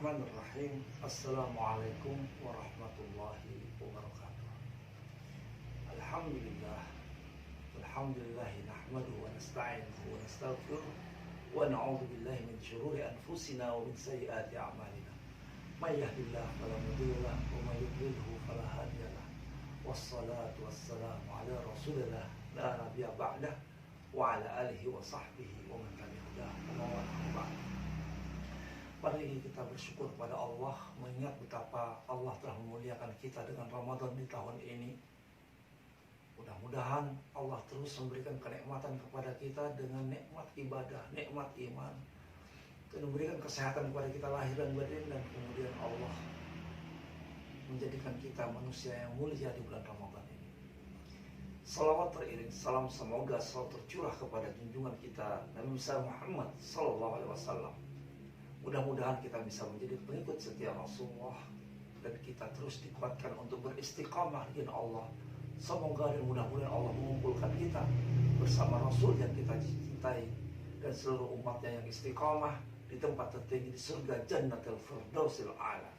Bismillahirrahmanirrahim. Assalamualaikum warahmatullahi wabarakatuh. Alhamdulillah. Alhamdulillahi nahmaduhu wa nasta'inuhu wa nastaghfiruh wa na'udzu billahi min shururi anfusina wa min sayyiati a'malina. May yahdihillahu fala mudilla lahu wa may yudlilhu fala hadiya lahu. Wassalatu wassalamu ala Rasulillah la nabiyya ba'dah wa ala alihi wa sahbihi wa man tabi'ahu wa man. Pada ini kita bersyukur kepada Allah, mengingat betapa Allah telah memuliakan kita dengan Ramadan di tahun ini. Mudah-mudahan Allah terus memberikan kenikmatan kepada kita dengan nikmat ibadah, nikmat iman, dan memberikan kesehatan kepada kita lahir dan batin, dan kemudian Allah menjadikan kita manusia yang mulia di bulan Ramadan ini. Salawat teriring salam semoga selalu tercurah kepada junjungan kita Nabi besar Muhammad sallallahu alaihi wasallam. Mudah-mudahan kita bisa menjadi pengikut setia Rasulullah, dan kita terus dikuatkan untuk beristiqamah dengan Allah. Semoga dan mudah-mudahan Allah mengumpulkan kita bersama Rasul yang kita cintai dan seluruh umatnya yang istiqamah di tempat tertinggi di surga Jannatul Firdausil A'la.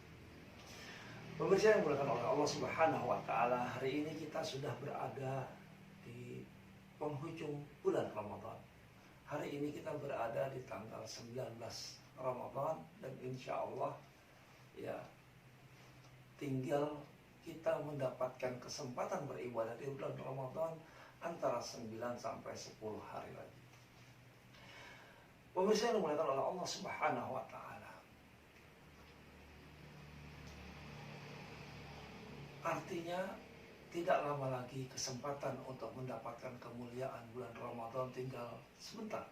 Pemirsa yang dimuliakan oleh Allah Subhanahu wa taala, hari ini kita sudah berada di penghujung bulan Ramadan. Hari ini kita berada di tanggal 19 Ramadan, dan insya Allah ya tinggal kita mendapatkan kesempatan beribadah di bulan Ramadan antara 9 sampai 10 hari lagi. Pemirsa yang dimuliakan oleh Allah Subhanahu wa taala, artinya tidak lama lagi kesempatan untuk mendapatkan kemuliaan bulan Ramadan tinggal sebentar.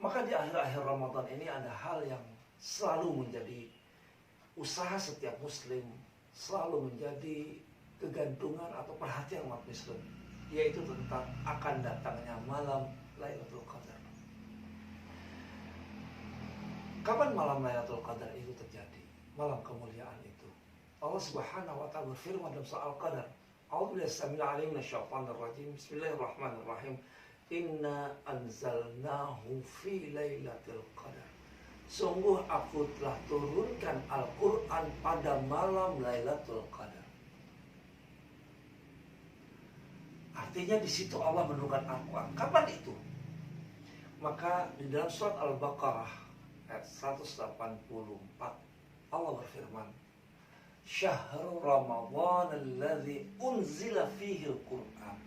Maka di akhir-akhir Ramadan ini ada hal yang selalu menjadi usaha setiap muslim, selalu menjadi kegantungan atau perhatian umat muslim, yaitu tentang akan datangnya malam Lailatul Qadar. Kapan malam Lailatul Qadar itu terjadi? Malam kemuliaan itu. Allah Subhanahu wa taala berfirman dalam surah Al-Qadar, A'udzu billahi minasyaitonir rajim. Bismillahirrahmanirrahim. Inna anzalnahu fi lailatul qadar. Sungguh aku telah turunkan Al-Quran pada malam Lailatul Qadar. Artinya di situ Allah menurunkan Al-Quran. Kapan itu? Maka di dalam surat Al-Baqarah ayat 184 Allah berfirman, Syahrul Ramadhan alladzi unzila fihi al-Qur'an.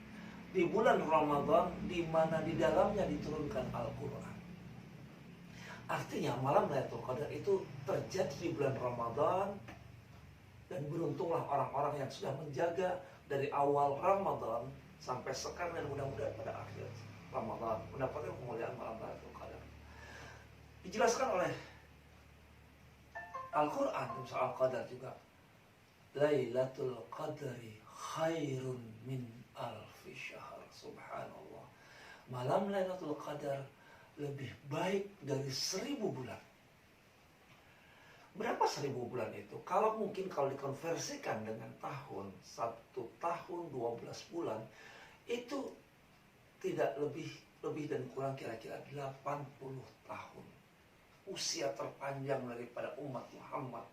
Di bulan Ramadan di mana di dalamnya diturunkan Al-Quran. Artinya malam Lailatul Qadar itu terjadi di bulan Ramadan, dan beruntunglah orang-orang yang sudah menjaga dari awal Ramadan sampai sekarang, dan mudah-mudahan pada akhir Ramadan mendapatkan kemuliaan malam Lailatul Qadar. Dijelaskan oleh Al-Quran dalam surah Al-Qadar juga, Lailatul Qadri khairun min alfi syahr. Subhanallah. Malam Lailatul Qadar lebih baik dari 1000 bulan. Berapa 1000 bulan itu? Kalau dikonversikan dengan tahun, 1 tahun 12 bulan, itu tidak lebih dan kurang kira-kira 80 tahun. Usia terpanjang daripada umat Muhammad.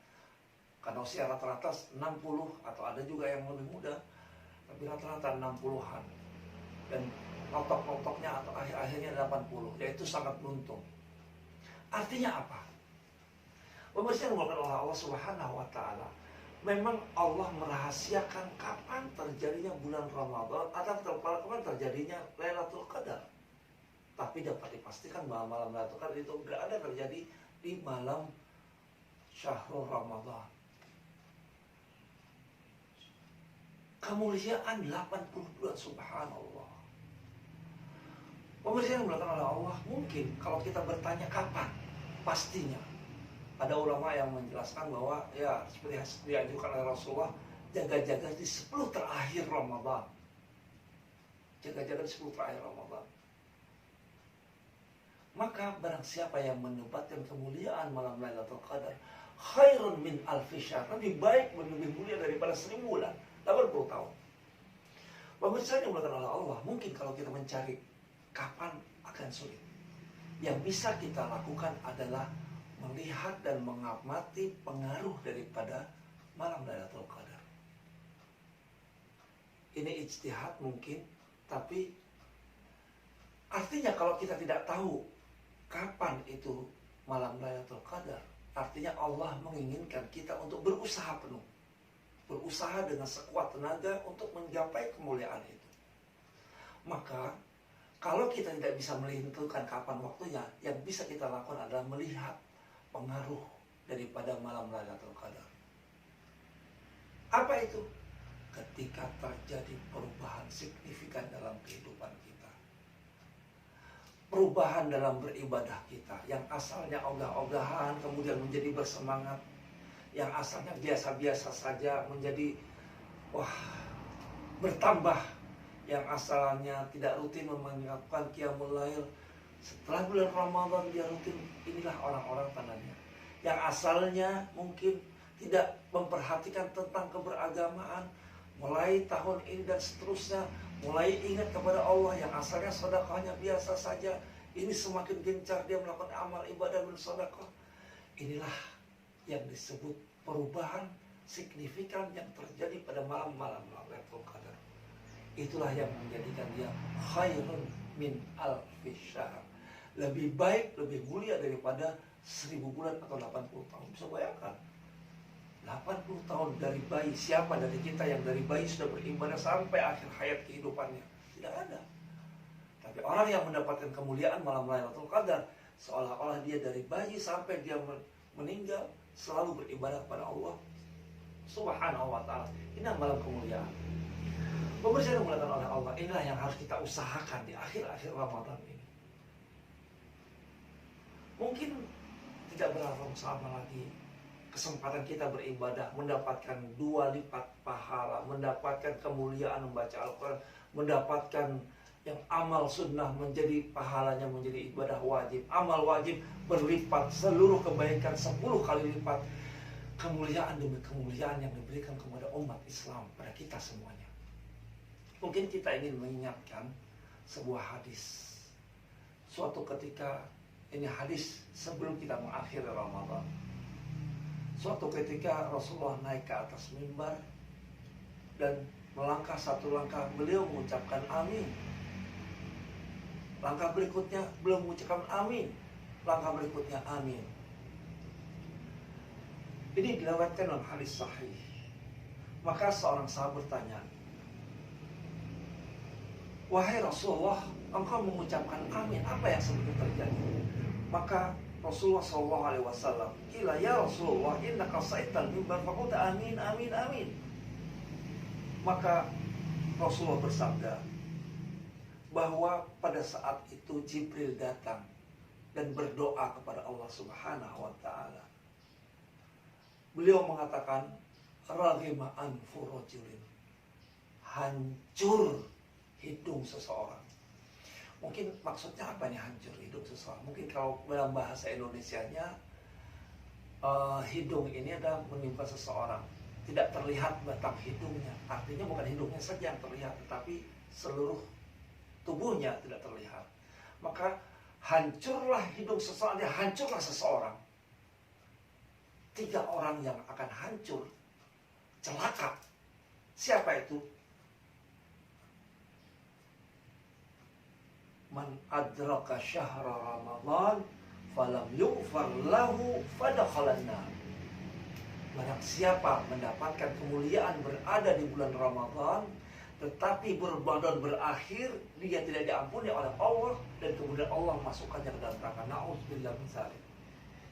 Karena usia rata-rata 60, atau ada juga yang lebih muda, tapi rata-rata 60-an. Dan notok-notoknya atau akhir-akhirnya 80, yaitu sangat beruntung. Artinya apa? Pemirsa yang dimuliakan oleh Allah Subhanahu wa taala, memang Allah merahasiakan kapan terjadinya bulan Ramadan atau kapan terjadinya Lailatul Qadar. Tapi dapat dipastikan bahwa malam Lailatul Qadar itu berada terjadi di malam Syahrul Ramadan. Kemuliaan 80 bulan, subhanallah. Pemirsa yang dimuliakan oleh Allah, mungkin kalau kita bertanya kapan, pastinya ada ulama yang menjelaskan bahwa ya seperti dianjurkan oleh Rasulullah, jaga-jaga di 10 terakhir Ramadan. Jaga-jaga di 10 terakhir Ramadan. Maka barang siapa yang mendapatkan kemuliaan malam Lailatul Qadar, khairun min alfi syahr, lebih baik, lebih mulia daripada 1000 bulan, 80 tahun. Pemirsa yang dimuliakan oleh Allah, mungkin kalau kita mencari kapan akan sulit. Yang bisa kita lakukan adalah melihat dan mengamati pengaruh daripada malam Lailatul Qadar. Ini ijtihad mungkin, tapi artinya kalau kita tidak tahu kapan itu malam Lailatul Qadar, artinya Allah menginginkan kita untuk berusaha penuh. Berusaha dengan sekuat tenaga untuk menggapai kemuliaan itu. Maka kalau kita tidak bisa menentukan kapan waktunya, yang bisa kita lakukan adalah melihat pengaruh daripada malam Lailatul Qadar. Apa itu? Ketika terjadi perubahan signifikan dalam kehidupan kita. Perubahan dalam beribadah kita. Yang asalnya ogah-ogahan kemudian menjadi bersemangat. Yang asalnya biasa-biasa saja menjadi bertambah. Yang asalnya tidak rutin melakukan qiyamul lail, setelah bulan Ramadan dia rutin. Inilah orang-orang tandanya. Yang asalnya mungkin tidak memperhatikan tentang keberagamaan, mulai tahun ini dan seterusnya mulai ingat kepada Allah. Yang asalnya sedekahnya biasa saja, ini semakin gencar dia melakukan amal ibadah dan sedekah. Inilah yang disebut perubahan signifikan yang terjadi pada malam-malam Lailatul Qadar. Itulah yang menjadikan dia khairun min alfi syahr. Lebih baik, lebih mulia daripada 1000 bulan atau 80 tahun. Bisa bayangkan, 80 tahun dari bayi. Siapa dari kita yang dari bayi sudah beribadah sampai akhir hayat kehidupannya? Tidak ada. Tapi orang yang mendapatkan kemuliaan malam Lailatul Qadar, seolah-olah dia dari bayi sampai dia meninggal selalu beribadah kepada Allah Subhanahu wa ta'ala. Ini malam kemuliaan. Pemirsa yang dimuliakan oleh Allah, inilah yang harus kita usahakan di akhir-akhir Ramadan ini. Mungkin tidak berapa sama lagi kesempatan kita beribadah, mendapatkan 2 lipat pahala, mendapatkan kemuliaan membaca Al-Quran, mendapatkan yang amal sunnah menjadi pahalanya menjadi ibadah wajib, amal wajib berlipat, seluruh kebaikan 10 kali lipat, kemuliaan demi kemuliaan yang diberikan kepada umat Islam, pada kita semuanya. Mungkin kita ingin mengingatkan sebuah hadis. Suatu ketika, ini hadis sebelum kita mengakhiri Ramadan. Suatu ketika Rasulullah naik ke atas mimbar dan melangkah satu langkah, beliau mengucapkan amin. Langkah berikutnya belum mengucapkan amin. Langkah berikutnya amin. Ini dilewatkan dalam hadis sahih. Maka seorang sahabat bertanya, "Wahai Rasulullah, engkau mengucapkan amin, apa yang sebenarnya terjadi?" Maka Rasulullah SAW, "Qila ya Rasulullah, innaka sa'ital mimbar faqulta amin, amin, amin." Maka Rasulullah bersabda bahwa pada saat itu Jibril datang dan berdoa kepada Allah Subhanahu wa ta'ala. Beliau mengatakan, "Raghima anfu rajulin." Hancur hidung seseorang. Mungkin maksudnya apa nih hancur hidung seseorang? Mungkin kalau dalam bahasa Indonesianya, hidung ini adalah menimpa seseorang. Tidak terlihat batang hidungnya. Artinya bukan hidungnya saja yang terlihat, tetapi seluruh tubuhnya tidak terlihat. Maka hancurlah hidung seseorang, hancurlah seseorang. 3 orang yang akan hancur, celaka. Siapa itu? Man adraka syahra Ramadan falam yughfar lahu fadakhalan nar. Barang siapa mendapatkan kemuliaan berada di bulan Ramadan, tetapi Ramadan berakhir, dia tidak diampuni oleh Allah, dan kemudian Allah masukkannya ke dalam neraka. Na'udzubillah min dzalik.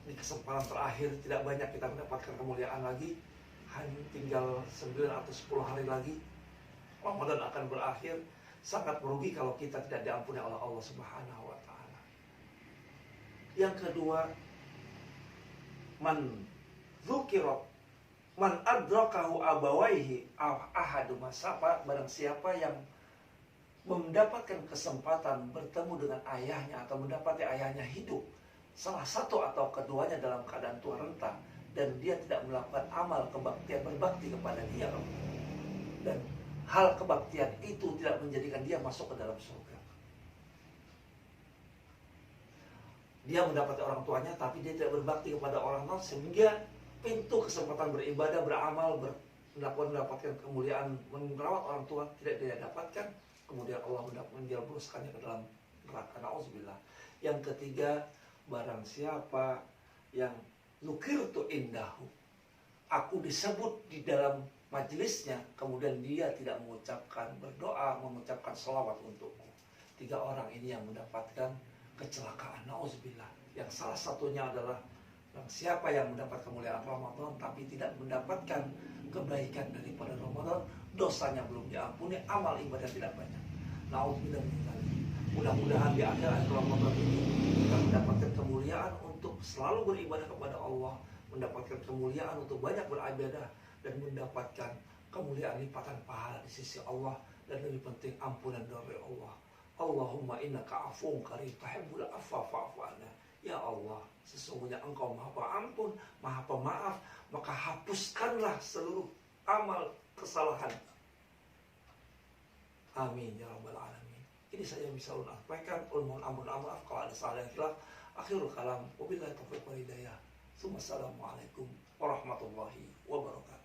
Ini kesempatan terakhir, tidak banyak kita mendapatkan kemuliaan lagi. Hanya tinggal 9 atau 10 hari lagi Ramadan akan berakhir. Sangat merugi kalau kita tidak diampuni oleh Allah Subhanahu wa ta'ala. Yang kedua, man adrakahu abawaihi ahadu masapa. Barang siapa yang mendapatkan kesempatan bertemu dengan ayahnya atau mendapati ayahnya hidup, salah satu atau keduanya dalam keadaan tua renta, dan dia tidak melakukan amal kebaktian, berbakti kepada dia, dan hal kebaktian itu tidak menjadikan dia masuk ke dalam surga. dia mendapati orang tuanya tapi dia tidak berbakti kepada orang tua, sehingga pintu kesempatan beribadah, beramal, mendapatkan kemuliaan, merawat orang tua tidak dia dapatkan. Kemudian Allah menjerumuskannya ke dalam neraka. Nauzubillah. Yang ketiga, barang siapa yang nukirtu indahu, aku disebut di dalam majelisnya, kemudian dia tidak mengucapkan berdoa, mengucapkan selawat untukku. 3 orang ini yang mendapatkan kecelakaan. Nauzubillah. Yang salah satunya adalah siapa yang mendapat kemuliaan Ramadan tapi tidak mendapatkan kebaikan daripada Ramadan, dosanya belum diampuni, amal ibadah tidak banyak. Nauzubillah. Mudah-mudahan di akhir Ramadan ini kita mendapatkan kemuliaan untuk selalu beribadah kepada Allah, mendapatkan kemuliaan untuk banyak beribadah, dan mendapatkan kemuliaan lipatan pahala di sisi Allah, dan lebih penting ampunan dari Allah. Allahumma innaka afuwwun karim tuhibbul afwa fa'fu anna. Ya Allah, sesungguhnya Engkau Maha Pengampun, Maha Pemaaf, maka hapuskanlah seluruh amal kesalahan. Amin ya rabbal alamin. Ini saya bisa sampaikan. Mohon ampun maaf kalau ada salah dan khilaf. Akhirul kalam, wabillahi taufiq wal hidayah. Assalamualaikum warahmatullahi wabarakatuh.